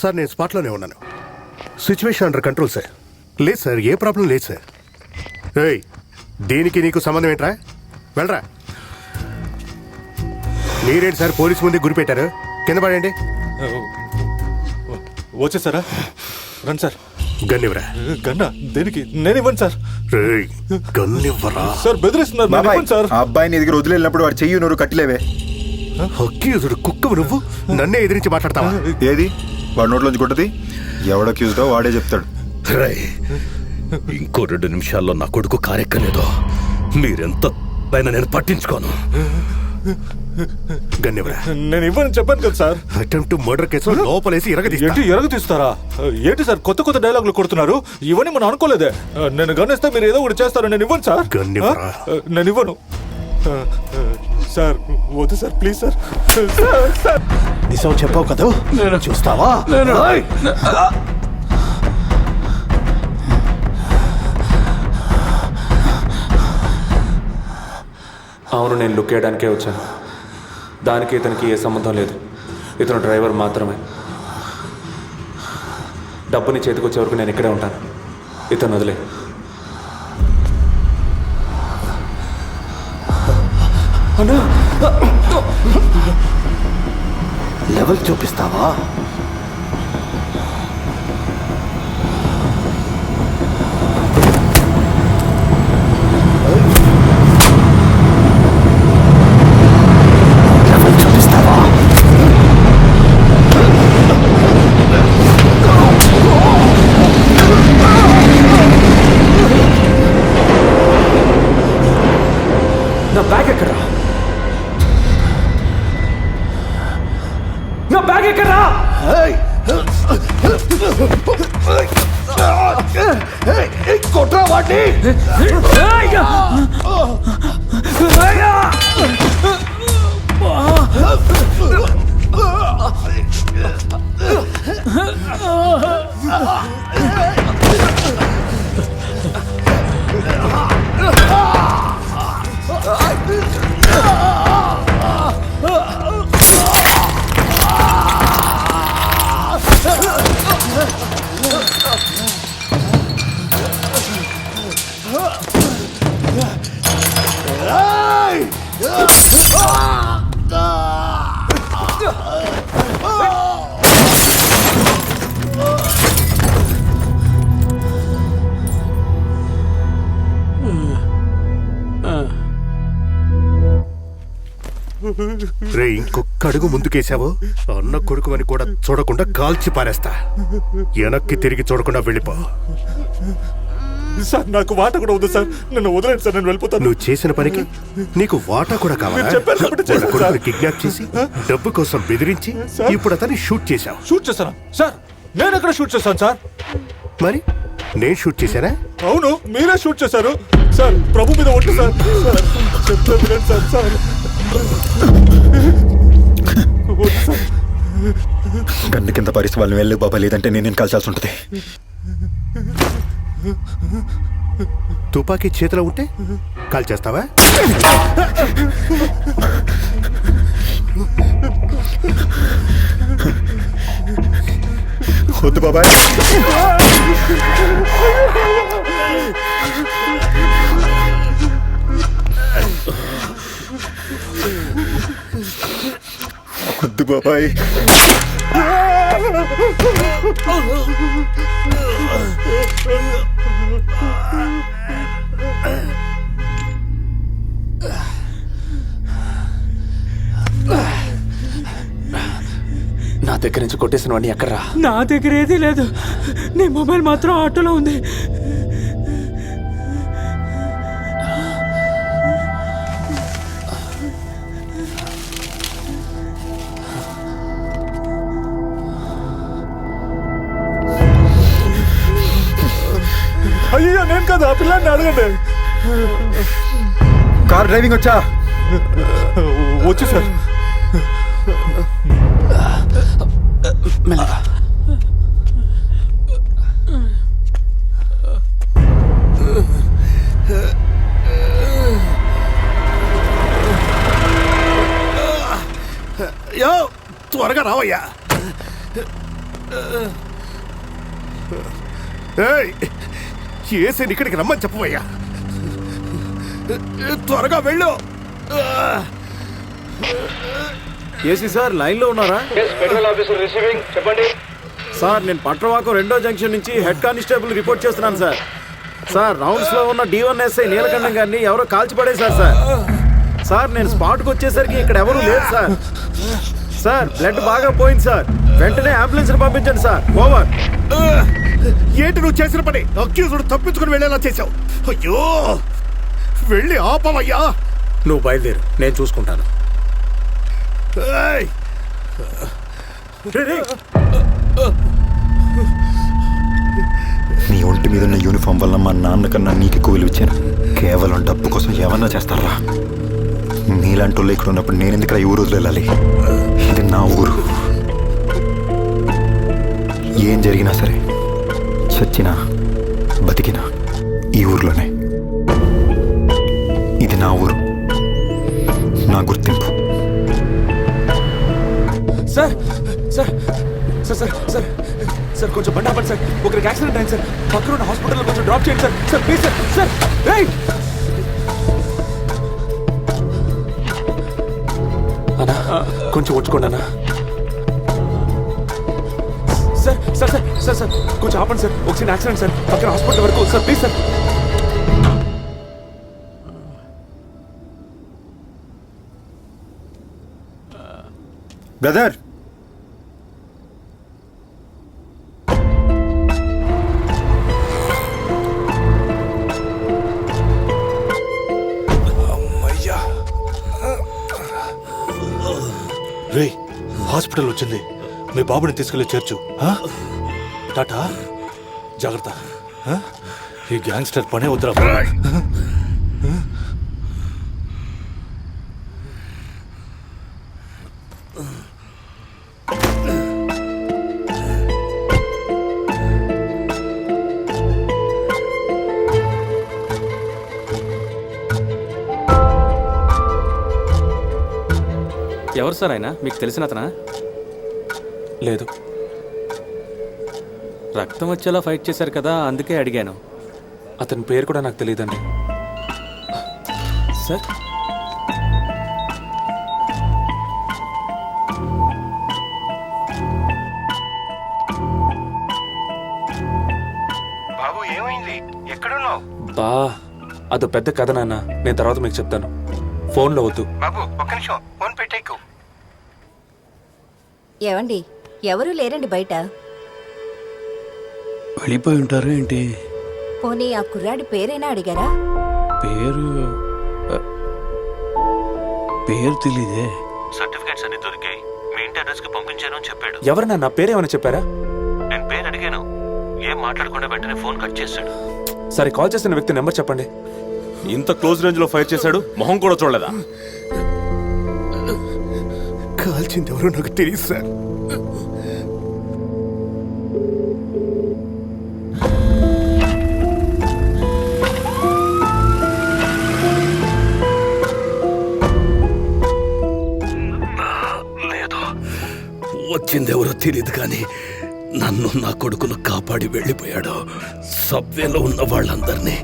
Sir నేను స్పాట్లోనే ఉన్నాను. Situation under control sir. లేదు సార్, ఏ ప్రాబ్లం లేదు సార్. ఏయ్, దీనికి నీకు సంబంధం ఏంట్రా? వెళ్ళరా. మీరేంటి సార్ పోలీసు ముందు గురిపెట్టారు? కింద పడండి. వచ్చేసారా? రండి సార్. గన్నివ్వరా. గన్నా దేనికి? నేను ఇవ్వండి సార్. గన్నివ్వరా సార్. బెదిరిస్తున్నారు. సార్ అబ్బాయిని దగ్గర వదిలేనప్పుడు వాడు చెయ్యి నూరు కట్టిలేవే. అక్యూజుడు కుక్కవు నువ్వు నన్నే ఎదిరించి మాట్లాడతావా? ఏది వాడు నోట్లోంచి కొట్టది? ఎవడక్యూజ్డో వాడే చెప్తాడు. ఇంకో 2 నిమిషాల్లో నా కొడుకు కారెక్కలేదు. మీరెంత పైన నేను పట్టించుకోను. గన్నివ్వరా. నేను ఇవ్వని చెప్పాను కదా సార్. అటెంప్ట్ మర్డర్ కేసులో లోపలేసి ఎరగదీస్తారా? ఏంటి సార్ కొత్త కొత్త డైలాగులు కొడుతున్నారు? ఇవన్నీ మనం అనుకోలేదే. నేను గన్నిస్తే మీరు ఏదో ఒకటి చేస్తారు. నేను ఇవ్వను సార్. గన్నివ్వరా. నేను ఇవ్వను సార్. వద్దు సార్, ప్లీజ్ సార్. నిజం చెప్పావు కదా, చూస్తావా? అవును, నేను లుక్ వేయడానికే వచ్చాను. దానికి ఇతనికి ఏ సంబంధం లేదు. ఇతను డ్రైవర్ మాత్రమే. డబ్బుని చేతికొచ్చే వరకు నేను ఇక్కడే ఉంటాను. ఇతను వదిలే. లెవెల్ చూపిస్తావా? నా బ్యాగ్ ఎక్కడా? నా బ్యాగ్ ఎక్కడా? కొట్రా వాడిని. రే, ఇంకొక అడుగు ముందుకేసావు అన్న కొడుకు అని కూడా చూడకుండా కాల్చి పారేస్తా. వెనక్కి తిరిగి చూడకుండా వెళ్ళిపో. సార్ నాకు వాటా కూడా ఉంది సార్. నన్ను వదిలేండి సార్, నేను వెళ్ళిపోతాను. నువ్వు చేసిన పనికి నీకు వాటా కూడా కావాలా? కొడుకుని కిడ్నాప్ చేసి డబ్బు కోసం బెదిరించి ఇప్పుడు అతన్ని షూట్ చేశావు. షూట్ చేశాను సార్? నేను ఎక్కడ షూట్ చేశాను సార్? మరి నేను షూట్ చేశానా? అవును, మీరే షూట్ చేశారు సార్. ప్రభు మీద ఒట్టు సార్. చెప్తే వినండి సార్. సార్ గన్ను కింద పరిస్థితి వాళ్ళని వెళ్ళి బాబా, లేదంటే నేను కాల్చాల్సి ఉంటుంది. తుపాకీ చేతిలో ఉంటే కాల్ చేస్తావా? వద్దు బాబాయ్. వద్దు బాబాయ్. నా దగ్గర నుంచి కొట్టేసిన వాడిని ఎక్కడ్రా? నా దగ్గర ఏదీ లేదు. నీ మొబైల్ మాత్రం ఆటోలో ఉంది. అయ్యో, నేను కాదు, ఆ పిల్లాన్ని అడగండి. కార్ డ్రైవింగ్ వచ్చా? వచ్చు సార్. మెల్లగా. యో, త్వరగా రావయ్యా. ఏయ్, ఏసీని ఇక్కడికి రమ్మని చెప్పవయ్యా. త్వరగా వెళ్ళు. ఏసీ సార్ లైన్లో ఉన్నారా? సార్ నేను పట్రవాకు 2వ జంక్షన్ నుంచి హెడ్ కానిస్టేబుల్ రిపోర్ట్ చేస్తున్నాను సార్. సార్ రౌండ్స్లో ఉన్న D1SI నీలకంఠం గారిని ఎవరో కాల్చిపడేశారు సార్. సార్ నేను స్పాట్కి వచ్చేసరికి ఇక్కడ ఎవరు లేదు సార్. సార్ బ్లడ్ బాగా పోయింది సార్. వెంటనే అంబులెన్స్ పంపించండి సార్. ఓవర్. ఏంటి నువ్వు చేసిన పని? అక్యూజ్డ్ తప్పించుకుని వెళ్ళేలా చేశావు. అయ్యో, వెళ్ళి ఆపవయ్యా. నువ్వు బయలుదేరు, నేను చూసుకుంటాను. ఏయ్, నీ ఒంటి మీద ఉన్న యూనిఫామ్ వల్ల మా నాన్నకన్నా నీకు ఎక్కువ విలువ ఇచ్చాను. కేవలం డబ్బు కోసం ఏమన్నా చేస్తారా? నీలాంటి వాళ్ళు ఇక్కడ ఉన్నప్పుడు నేను ఎందుకు ఈ ఊరు వదిలేయాలి? ఇది నా ఊరు. ఏం జరిగినా సరే, చచ్చినా బతికినా ఈ ఊర్లోనే. ఇది నా ఊరు, నా గుర్తింపు. Sir sir sir sir sir sir కొంచెం బండి ఆపండి సార్. ఒకరికి యాక్సిడెంట్ అయింది సార్. పక్కన ఉన్న హాస్పిటల్లో కొంచెం డ్రాప్ చేయండి sir. Sir please sir. Sir right అన్నా, కొంచెం వచ్చుకోండి అన్నా. Sir sir sir sir sir కొంచెం ఆపండి సార్. ఒక చిన్న యాక్సిడెంట్ సార్, పక్కన హాస్పిటల్ వరకు. Sir please sir. Brother, ray, hospital వచ్చింది. మీ బాబుని తీసుకెళ్ళి చేర్చు. ఆ? టాటా, జాగ్రత్త. ఆ? ఈ గ్యాంగ్స్టర్ పనే వద్దురా. ఎవరు సార్ ఆయన? మీకు తెలిసిన అతనా? లేదు. రక్తం వచ్చేలా ఫైట్ చేశారు కదా, అందుకే అడిగాను. అతని పేరు కూడా నాకు తెలియదండి. సార్ బాబు ఏమైంది? ఎక్కడున్నావు బా, అదో పెద్ద కథ నాన్న. నేను తర్వాత మీకు చెప్తాను. ఫోన్లో వద్దు. బాబు? ఒక్క నిమిషం, ఫోన్ పెట్టేకు. ఏవండి, ఎవరూ లేరండి బయట. వెళ్ళిపోయి ఉంటారు ఏంటి? పోనీ ఆ కుర్రాడి పేరైనా అడిగారా? పేరు తెలీదే. సర్టిఫికేట్స్ అన్ని దొరికాయి. మీ ఇంటి అడ్రస్ కి పంపించాను అని చెప్పాడు. ఎవరన్నా నా పేరేమని చెప్పారా? నేను పేరు అడిగాను, ఏం మాట్లాడకుండా వెంటనే ఫోన్ కట్ చేశాడు. సరే, కాల్ చేసిన వ్యక్తి నెంబర్ చెప్పండి. ఇంత క్లోజ్ రేంజ్ లో ఫైర్ చేశాడు, మొహం కూడా చూడలేదా? కాల్చింది ఎవరో నాకు తెలియదు సార్. లేదు, వచ్చిందెవరో తెలియదు కానీ నన్ను నా కొడుకును కాపాడి వెళ్ళిపోయాడు. సబ్వేలో ఉన్న వాళ్ళందరినీ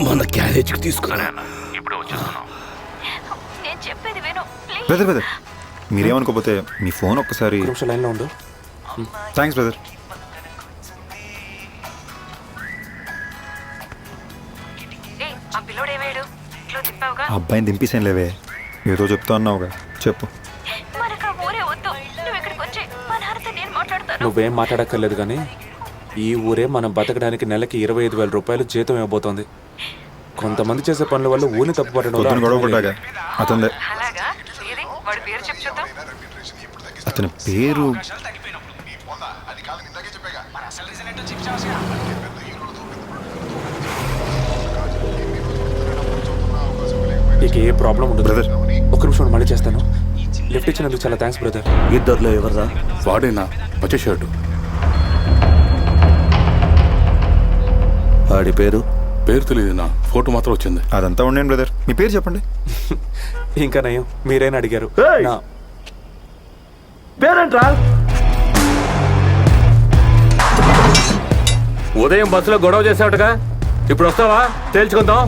మన క్యారేజ్కి తీసుకున్నాను. ఇప్పుడు వచ్చేస్తున్నాం. నేను చెప్పేది విను. బ్రదర్ బ్రదర్, మీరేమనుకోపోతే మీ ఫోన్ ఒక్కసారి. ఒక నిమిషం లైన్లో ఉండు. Thanks brother. ఆ అబ్బాయిని దింపేసాను లేవే, ఏదో చెప్తా అన్నావుగా, చెప్పు. నువ్వేం మాట్లాడక్కర్లేదు కానీ ఈ ఊరే మనం బతకడానికి నెలకి 25,000 రూపాయలు జీతం ఇవ్వబోతోంది. కొంతమంది చేసే పనుల వల్ల ఊరిని తప్పుపట్టడం పొద్దున గొడవ పడ్డాగా అతనిదే. అతని పేరు ఇక ఏ ప్రాబ్లం ఉండదు బ్రదర్. ఒక్క నిమిషం మళ్ళీ చేస్తాను. లిఫ్ట్ ఇచ్చినందుకు చాలా థ్యాంక్స్ బ్రదర్. ఇద్దరులో ఎవర్రా? వాడేనా వచ్చేసాడు. వాడి పేరు తెలియదు, నా ఫోటో మాత్రం వచ్చింది. అదంతా ఉండండి బ్రదర్, మీ పేరు చెప్పండి. ఇంకా నయం, మీరైనా అడిగారు. పేరేంట్రా? ఉదయం బస్సులో గొడవ చేసావుటగా, ఇప్పుడు వస్తావా? తేల్చుకుందాం.